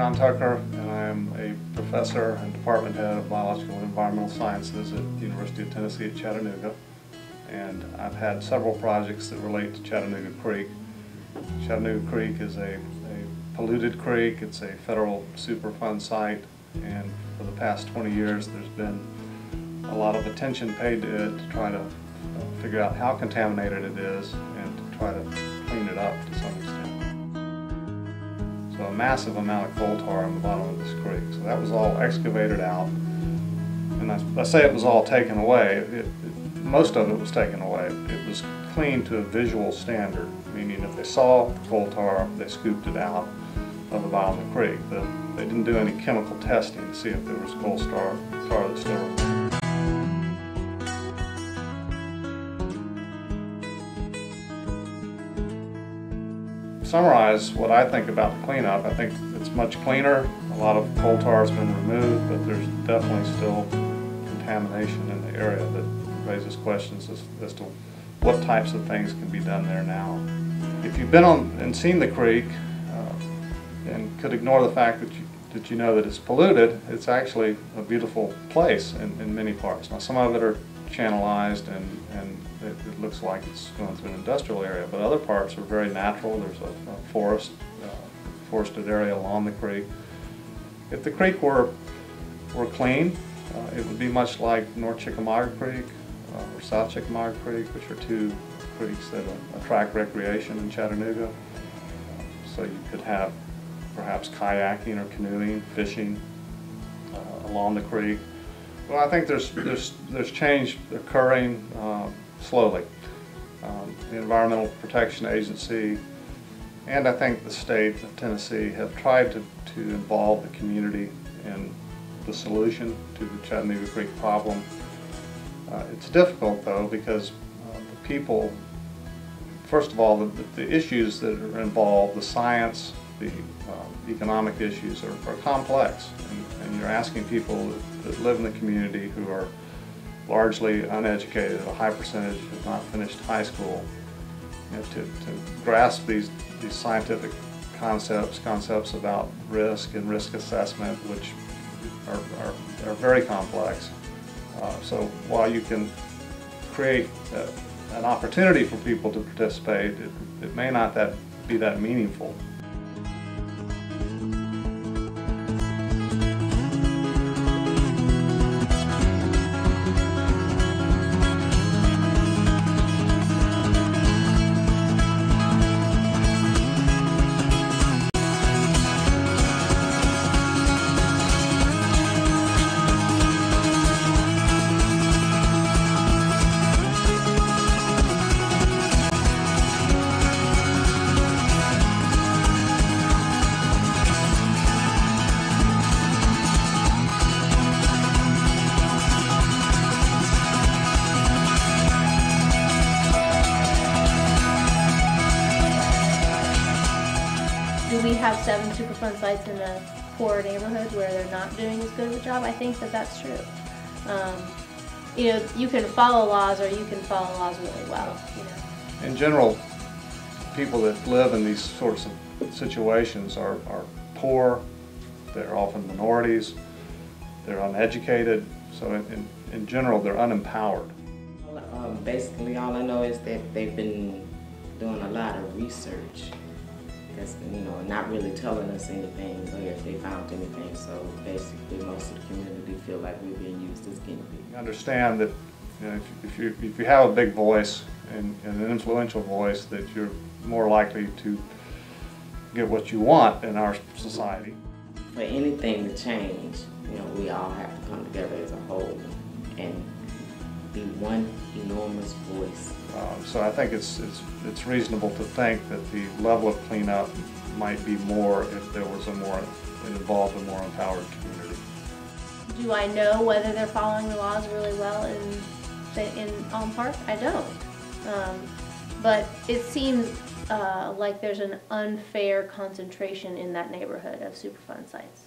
John Tucker, and I am a professor and department head of biological and environmental sciences at the University of Tennessee at Chattanooga. And I've had several projects that relate to Chattanooga Creek. Chattanooga Creek is a polluted creek. It's a federal Superfund site, and for the past 20 years there's been a lot of attention paid to it to try to figure out how contaminated it is and to try to clean it up to some extent. So a massive amount of coal tar in the bottom of this creek. So that was all excavated out, and I say it was all taken away. Most of it was taken away. It was cleaned to a visual standard, meaning if they saw coal tar, they scooped it out of the bottom of the creek. They didn't do any chemical testing to see if there was coal tar that still remained. To summarize what I think about the cleanup, I think it's much cleaner. A lot of coal tar has been removed, but there's definitely still contamination in the area that raises questions as to what types of things can be done there now. If you've been on and seen the creek and could ignore the fact that you know that it's polluted, it's actually a beautiful place in many parts. Now some of it are channelized and it looks like it's going through an industrial area, but other parts are very natural. There's a forested area along the creek. If the creek were clean, it would be much like North Chickamauga Creek or South Chickamauga Creek, which are two creeks that attract recreation in Chattanooga. So you could have perhaps kayaking or canoeing, fishing along the creek. Well, I think there's change occurring slowly. The Environmental Protection Agency and I think the state of Tennessee have tried to involve the community in the solution to the Chattanooga Creek problem. It's difficult though because the people, first of all, the issues that are involved, the science, the economic issues are complex, and you're asking people that live in the community who are largely uneducated, a high percentage have not finished high school, to grasp these scientific concepts about risk and risk assessment, which are very complex. So while you can create an opportunity for people to participate, it may not be that meaningful. Do we have 7 Superfund sites in a poor neighborhood where they're not doing as good of a job? I think that that's true. You know, you can follow laws or you can follow laws really well. You know. In general, people that live in these sorts of situations are poor, they're often minorities, they're uneducated, so in general they're unempowered. Basically all I know is that they've been doing a lot of research. That's, you know, not really telling us anything or if they found anything. So basically most of the community feel like we're being used as guinea pigs. Understand that, you know, if you have a big voice and an influential voice, that you're more likely to get what you want in our society. For anything to change, you know, we all have to come together as a whole and be one enormous voice. So I think it's reasonable to think that the level of cleanup might be more if there was an involved and more empowered community. Do I know whether they're following the laws really well in Alm Park? I don't. But it seems like there's an unfair concentration in that neighborhood of Superfund sites.